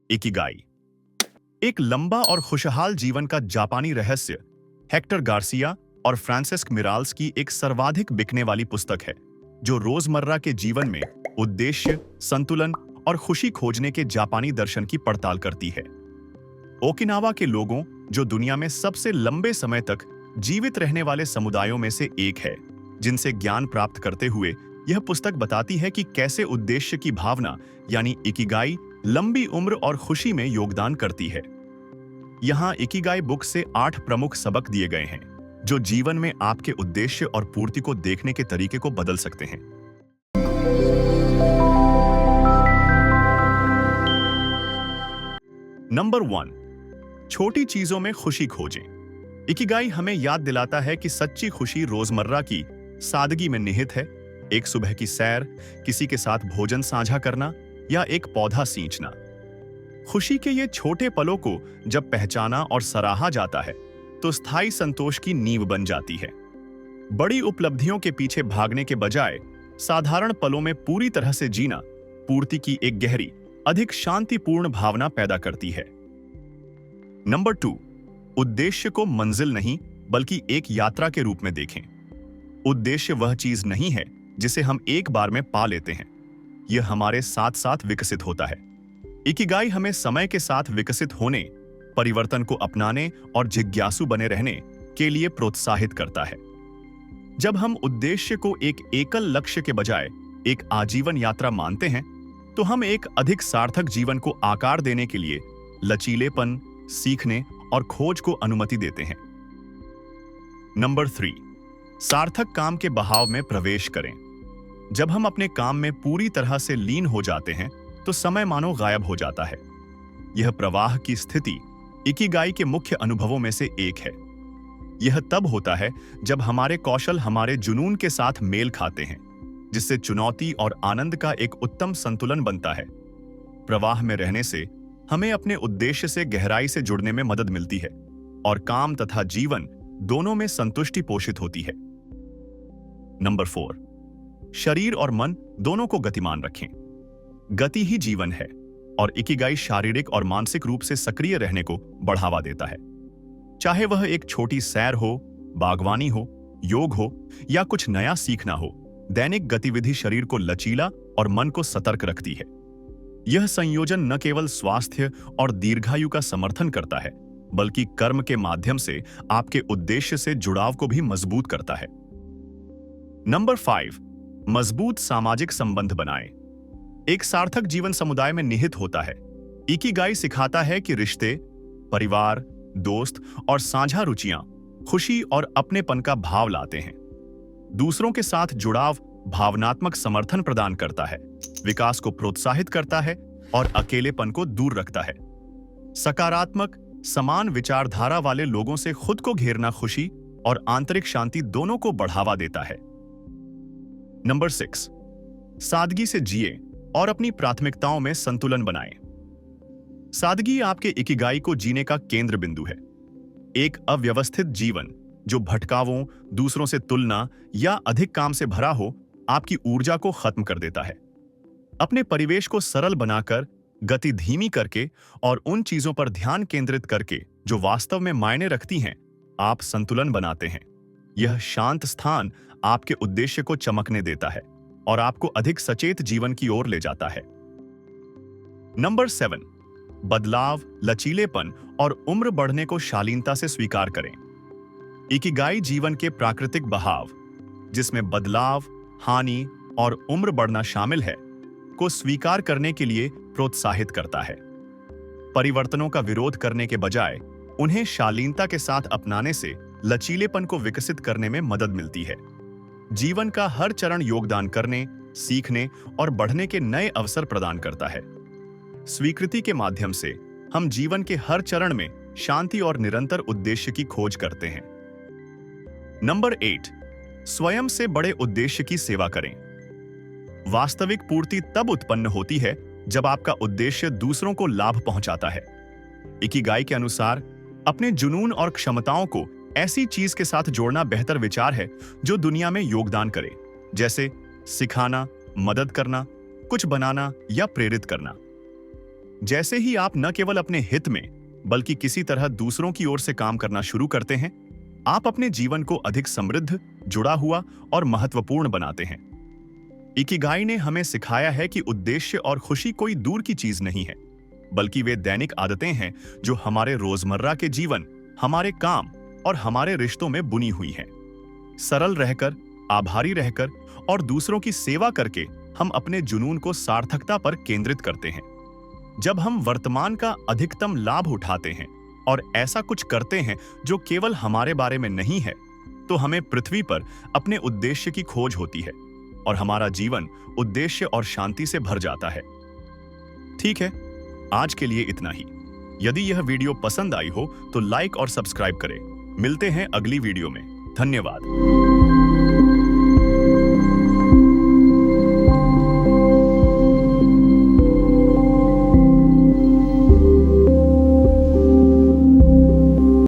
Ikigai एक लंबा और खुशहाल जीवन का जापानी रहस्य हेक्टर गार्सिया और फ्रांसिस्क मिराल्स की एक सर्वाधिक बिकने वाली पुस्तक है जो रोजमर्रा के जीवन में उद्देश्य, संतुलन और खुशी खोजने के जापानी दर्शन की पड़ताल करती है। ओकिनावा के लोगों, जो दुनिया में सबसे लंबे समय तक जीवित रहने वाले समुदायों में से एक है, जिनसे ज्ञान प्राप्त करते हुए यह पुस्तक बताती है कि कैसे उद्देश्य की भावना यानी इकिगाई लंबी उम्र और खुशी में योगदान करती है। यहाँ इकिगाई बुक से 8 प्रमुख सबक दिए गए हैं जो जीवन में आपके उद्देश्य और पूर्ति को देखने के तरीके को बदल सकते हैं। नंबर 1, छोटी चीजों में खुशी खोजें। इकिगाई हमें याद दिलाता है कि सच्ची खुशी रोजमर्रा की सादगी में निहित है। एक सुबह की सैर, किसी के साथ भोजन साझा करना या एक पौधा सींचना। खुशी के ये छोटे पलों को जब पहचाना और सराहा जाता है तो स्थायी संतोष की नींव बन जाती है। बड़ी उपलब्धियों के पीछे भागने के बजाय साधारण पलों में पूरी तरह से जीना पूर्ति की एक गहरी, अधिक शांतिपूर्ण भावना पैदा करती है। नंबर 2, उद्देश्य को मंजिल नहीं बल्कि एक यात्रा के रूप में देखें। उद्देश्य वह चीज नहीं है जिसे हम एक बार में पा लेते हैं, यह हमारे साथ साथ विकसित होता है। इकिगाई हमें समय के साथ विकसित होने, परिवर्तन को अपनाने और जिज्ञासु बने रहने के लिए प्रोत्साहित करता है। जब हम उद्देश्य को एक एकल लक्ष्य के बजाय एक आजीवन यात्रा मानते हैं तो हम एक अधिक सार्थक जीवन को आकार देने के लिए लचीलेपन, सीखने और खोज को अनुमति देते हैं। नंबर 3, सार्थक काम के बहाव में प्रवेश करें। जब हम अपने काम में पूरी तरह से लीन हो जाते हैं तो समय मानो गायब हो जाता है। यह प्रवाह की स्थिति इकिगाई के मुख्य अनुभवों में से एक है। यह तब होता है जब हमारे कौशल हमारे जुनून के साथ मेल खाते हैं, जिससे चुनौती और आनंद का एक उत्तम संतुलन बनता है। प्रवाह में रहने से हमें अपने उद्देश्य से गहराई से जुड़ने में मदद मिलती है और काम तथा जीवन दोनों में संतुष्टि पोषित होती है। नंबर 4, शरीर और मन दोनों को गतिमान रखें। गति ही जीवन है और इकिगाई शारीरिक और मानसिक रूप से सक्रिय रहने को बढ़ावा देता है। चाहे वह एक छोटी सैर हो, बागवानी हो, योग हो या कुछ नया सीखना हो, दैनिक गतिविधि शरीर को लचीला और मन को सतर्क रखती है। यह संयोजन न केवल स्वास्थ्य और दीर्घायु का समर्थन करता है बल्कि कर्म के माध्यम से आपके उद्देश्य से जुड़ाव को भी मजबूत करता है। नंबर 5, मजबूत सामाजिक संबंध बनाएं। एक सार्थक जीवन समुदाय में निहित होता है। इकिगाई सिखाता है कि रिश्ते, परिवार, दोस्त और साझा रुचियां खुशी और अपनेपन का भाव लाते हैं। दूसरों के साथ जुड़ाव भावनात्मक समर्थन प्रदान करता है, विकास को प्रोत्साहित करता है और अकेलेपन को दूर रखता है। सकारात्मक, समान विचारधारा वाले लोगों से खुद को घेरना खुशी और आंतरिक शांति दोनों को बढ़ावा देता है। नंबर 6, सादगी से जिए और अपनी प्राथमिकताओं में संतुलन बनाएं। सादगी आपके इकिगाई को जीने का केंद्र बिंदु है। एक अव्यवस्थित जीवन जो भटकावों, दूसरों से तुलना या अधिक काम से भरा हो, आपकी ऊर्जा को खत्म कर देता है। अपने परिवेश को सरल बनाकर, गति धीमी करके और उन चीजों पर ध्यान केंद्रित करके जो वास्तव में मायने रखती हैं, आप संतुलन बनाते हैं। यह शांत स्थान आपके उद्देश्य को चमकने देता है और आपको अधिक सचेत जीवन की ओर ले जाता है। नंबर 7, बदलाव, लचीलेपन और उम्र बढ़ने को शालीनता से स्वीकार करें। इकिगाई जीवन के प्राकृतिक बहाव, जिसमें बदलाव, हानि और उम्र बढ़ना शामिल है, को स्वीकार करने के लिए प्रोत्साहित करता है। परिवर्तनों का विरोध करने के बजाय उन्हें शालीनता के साथ अपनाने से लचीलेपन को विकसित करने में मदद मिलती है। जीवन का हर चरण योगदान करने, सीखने और बढ़ने के नए अवसर प्रदान करता है। स्वीकृति के माध्यम से हम जीवन के हर चरण में शांति और निरंतर उद्देश्य की खोज करते हैं। नंबर 8, स्वयं से बड़े उद्देश्य की सेवा करें। वास्तविक पूर्ति तब उत्पन्न होती है जब आपका उद्देश्य दूसरों को लाभ पहुंचाता है। इकिगाई के अनुसार अपने जुनून और क्षमताओं को ऐसी चीज के साथ जोड़ना बेहतर विचार है जो दुनिया में योगदान करे, जैसे सिखाना, मदद करना, कुछ बनाना या प्रेरित करना। जैसे ही आप न केवल अपने हित में बल्कि किसी तरह दूसरों की ओर से काम करना शुरू करते हैं, आप अपने जीवन को अधिक समृद्ध, जुड़ा हुआ और महत्वपूर्ण बनाते हैं। इकिगाई ने हमें सिखाया है कि उद्देश्य और खुशी कोई दूर की चीज नहीं है, बल्कि वे दैनिक आदतें हैं जो हमारे रोजमर्रा के जीवन, हमारे काम और हमारे रिश्तों में बुनी हुई हैं। सरल रहकर, आभारी रहकर और दूसरों की सेवा करके हम अपने जुनून को सार्थकता पर केंद्रित करते हैं। जब हम वर्तमान का अधिकतम लाभ उठाते हैं और ऐसा कुछ करते हैं जो केवल हमारे बारे में नहीं है, तो हमें पृथ्वी पर अपने उद्देश्य की खोज होती है और हमारा जीवन उद्देश्य और शांति से भर जाता है। ठीक है, आज के लिए इतना ही। यदि यह वीडियो पसंद आई हो तो लाइक और सब्सक्राइब करें। मिलते हैं अगली वीडियो में। धन्यवाद।